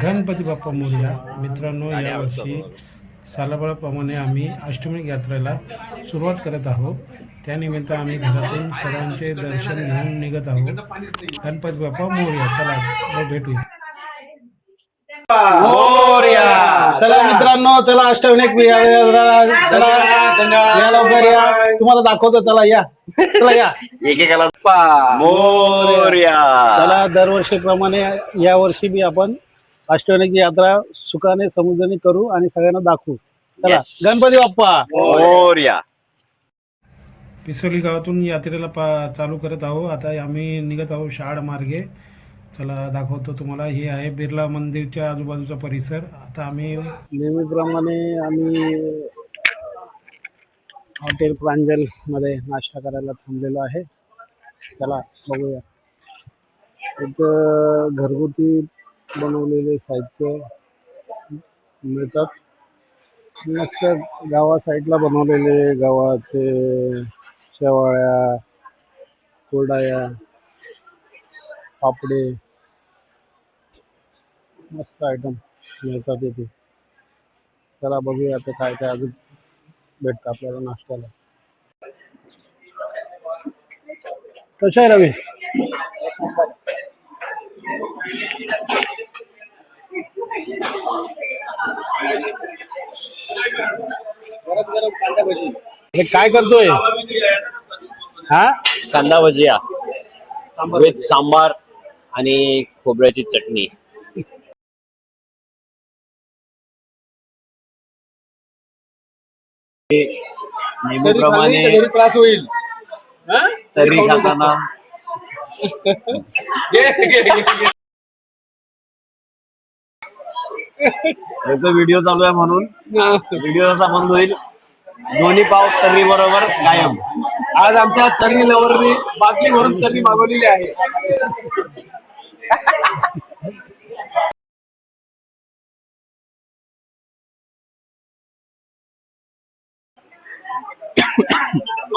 गणपती बाप्पा मोरया. मित्रांनो, यावर्षी सालाबाळाप्रमाणे आम्ही अष्टमी यात्रेला सुरुवात करत आहोत. त्यानिमित्त आम्ही घरातून सर्वांचे दर्शन घेऊन निघत आहोत. गणपती बाप्पा मोरया. चला भेटूया. मोरया. चला मित्रांनो, चला अष्टविनायक चला या लवकर या, तुम्हाला दाखवतो. चला या, चला या. एकेकाला मोरया. चला दरवर्षीप्रमाणे या वर्षी बी आपण अष्टविनायक यात्रा सुखाने समुद्राने करू आणि सगळ्यांना दाखवू. चला Yes. गणपती बाप्पा मोरया. पिसोली गावातून यात्रेला चालू करत आहोत. आता आम्ही निघत आहोत शहाड मार्गे. चला दाखवतो तुम्हाला. हे आहे बिर्ला मंदिरच्या आजूबाजूचा परिसर. आता आम्ही नेहमीप्रमाणे आम्ही हॉटेल प्रांजल मध्ये नाश्ता करायला थांबलेलो आहे. चला बघूया. इथं घरगुती बनवलेले साहित्य मिळतात. मस्त गावा साईडला बनवलेले गव्हाचे शेवाळ्या, कुरडया, पापडे, मस्त आयटम मिळतात इथे. चला बघूया आता काय काय अजून भेटतं आपल्याला नाश्त्याला. कशा आहे रवी? हे काय करतोय? हा, कांदा भजिया विथ सांबार आणि खोबऱ्याची चटणी. नेहमीप्रमाणे त्रास होईल. तरी खाताना व्हिडिओ चालू आहे म्हणून व्हिडिओ असा बंद होईल. दोन्ही पाव तर्री बरोबर कायम. आज आमच्या तर्री लवरने बाटली भरून तर्री मागवलेली आहे.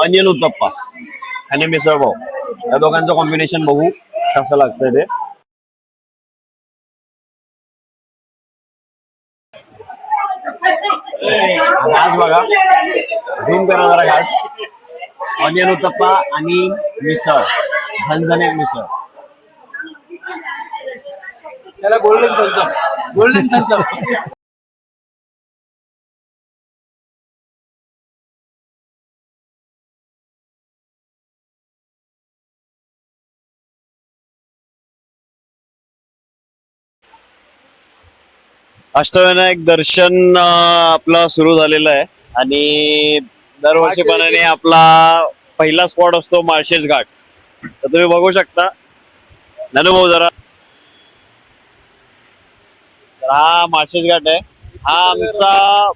अनियन उत्तप्पा आणि मिसळ पाव या दोघांचं कॉम्बिनेशन बघू कसं लागतंय ते. घास बघा, झूम करा जरा घास. ऑनियन उत्तप्पा आणि मिसळ, झणझणीत मिसळ. त्याला golden Thums Up, golden Thums Up. Ashtavinayak दर्शन आपलं सुरू झालेलं आहे आणि दरवर्षीप्रमाणे आपला पहिला स्पॉट असतो माळशेज घाट. तर तुम्ही बघू शकता. भाऊ जरा, तर हा माळशेज घाट आहे. हा आमचा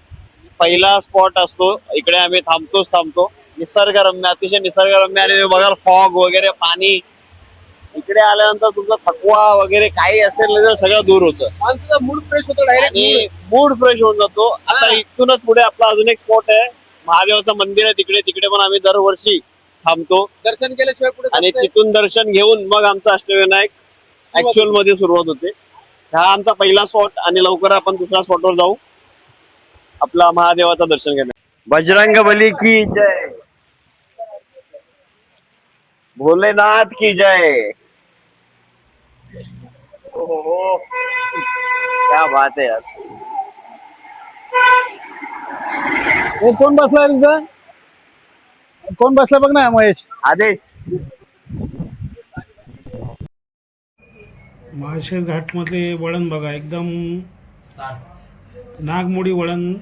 पहिला स्पॉट असतो. इकडे आम्ही थांबतो. निसर्गरम्य, अतिशय निसर्गरम्य. आणि तुम्ही बघाल फॉग वगैरे, पाणी. इकडे आल्यानंतर तुमचा थकवा वगैरे काही असेल तर सगळं दूर होतं. माणसाचा मूड फ्रेश होतो डायरेक्ट. मूड फ्रेश होऊन जातो. आता इथूनच पुढे आपला अजून एक स्पॉट आहे, महादेवाचं मंदिर आहे तिकडे पण आम्ही दरवर्षी थांबतो. दर्शन केल्याशिवाय पुढे आणि तिथून दर्शन घेऊन मग आमचा अष्टविनायक ऍक्च्युअल मध्ये सुरुवात होते. हा आमचा पहिला स्पॉट आणि लवकर आपण दुसऱ्या स्पॉटवर जाऊ आपला महादेवाचं दर्शन घेण्यासाठी. बजरंग बली की जय, भोलेनाथ की जय. हो, क्या बात है यार. कोण बसला तिथं? कोण बसला बघ ना महेश. आदेश. माळशेज घाटमध्ये वळण बघा, एकदम नागमोडी वळण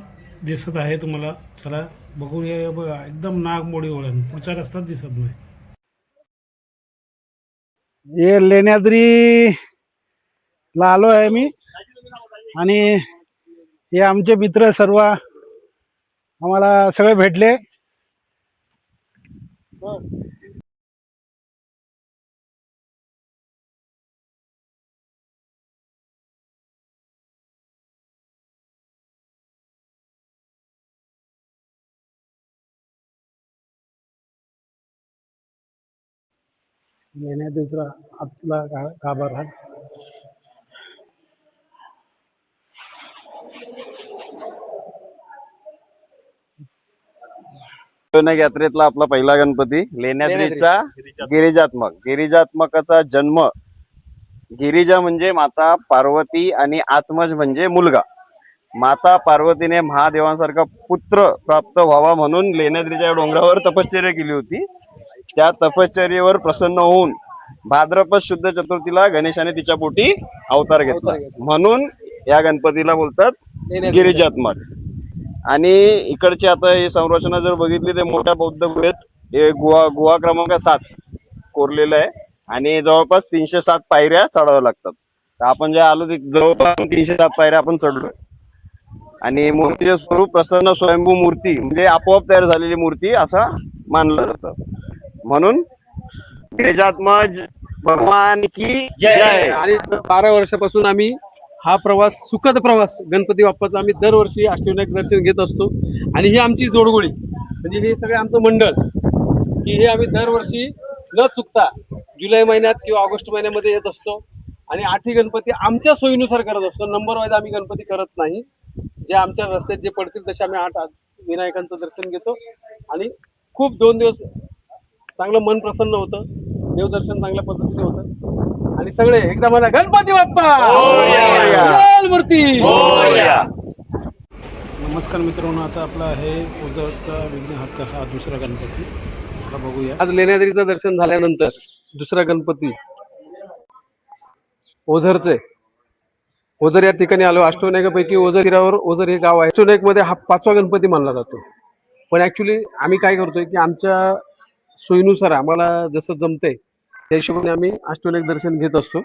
दिसत आहे तुम्हाला. चला बघूया. बघा, एकदम नागमोडी वळण. पुढचा रस्ता दिसत नाही. हे लेण्याद्री ला आलो आहे मी. आणि हे आमचे मित्र सर्व आम्हाला सगळे भेटले. लेण्याद्रीचा आतला गाभारा. अष्टविनायक यात्रेतला आपला पहिला गणपती लेण्याद्रीचा गिरिजात्मकाचा जन्म. गिरिजा म्हणजे माता पार्वती आणि आत्मज म्हणजे मुलगा. माता पार्वतीने महादेवांसारखा पुत्र प्राप्त व्हावा म्हणून लेण्याद्रीच्या डोंगरावर तपश्चर्या केली होती. त्या तपश्चर्येवर प्रसन्न होऊन भाद्रपद शुद्ध चतुर्थीला गणेशाने तिच्या पोटी अवतार घेतला, म्हणून या गणपतीला बोलतात गिरिजात्मक. आणि इकडची आता ही संरचना जर बघितली तर मोठ्या बौद्ध गुहेत हे गुहा क्रमांक 7 कोरलेलं आहे आणि जवळपास 307 पायऱ्या चढाव्या लागतात. तर आपण जे आलो ते जवळपास 307 पायऱ्या आपण चढलोय. आणि मूर्तीचे स्वरूप प्रसन्न स्वयंभू मूर्ती म्हणजे आपोआप तयार झालेली मूर्ती असं मानलं जातं, म्हणून गिरिजात्मज भगवान की जय. आणि 12 वर्षापासून आम्ही हा प्रवास, सुखद प्रवास गणपती बाप्पाचा आम्ही दरवर्षी अष्टविनायक दर्शन घेत असतो. आणि ही आमची जोडगोळी, म्हणजे हे सगळे आमचं मंडळ, की हे आम्ही दरवर्षी न चुकता जुलै महिन्यात किंवा ऑगस्ट महिन्यामध्ये येत असतो. आणि 8ही गणपती आमच्या सोयीनुसार करत असतो. नंबर वाईज आम्ही गणपती करत नाही. जे आमच्या रस्त्यात जे पडतील तसे आम्ही 8 विनायकांचं दर्शन घेतो. आणि खूप 2 दिवस चांगलं मन प्रसन्न होतं, देवदर्शन चांगल्या पद्धतीने होतं. आणि सगळे एकदा म्हणा गणपती बाप्पा मूर्ती. नमस्कार मित्रांनो, आता आपला आहे ओझरचा विघ्नहर्ता हा दुसरा गणपती. आता बघूया. आज लेण्याद्रीचं दर्शन झाल्यानंतर दुसरा गणपती ओझरचे, ओझर या ठिकाणी आलो. अष्टविनायकापैकी ओझर तीरावर ओझर हे गाव आहे. अष्टविनायक मध्ये हा 5वा गणपती मानला जातो. पण ऍक्च्युली आम्ही काय करतोय की आमच्या सोयीनुसार आम्हाला जसं जमतंय त्या हिशोबाने आम्ही अष्टविनायक दर्शन घेत असतो.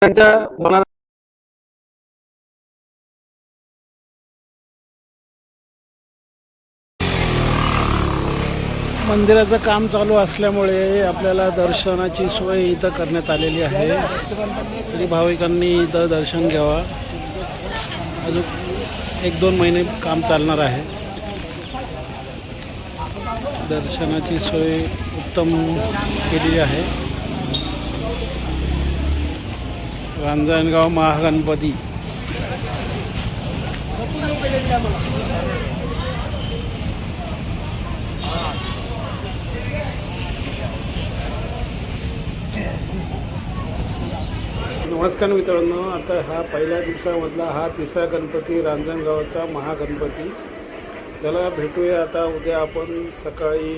त्यांच्या मनात मंदिराचं काम चालू असल्यामुळे आपल्याला दर्शनाची सोय इथं करण्यात आलेली आहे. तरी भाविकांनी इथं दर्शन घ्यावा. अजून 1-2 महिने काम चालणार आहे. दर्शनाची सोय उत्तम केलेली आहे. रांजणगाव महागणपती. नमस्कार मित्रांनो, आता हा पहिल्या दिवसामधला हा तिसरा गणपती रांजणगावचा महागणपती. चला भेटूया आता उद्या आपण सकाळी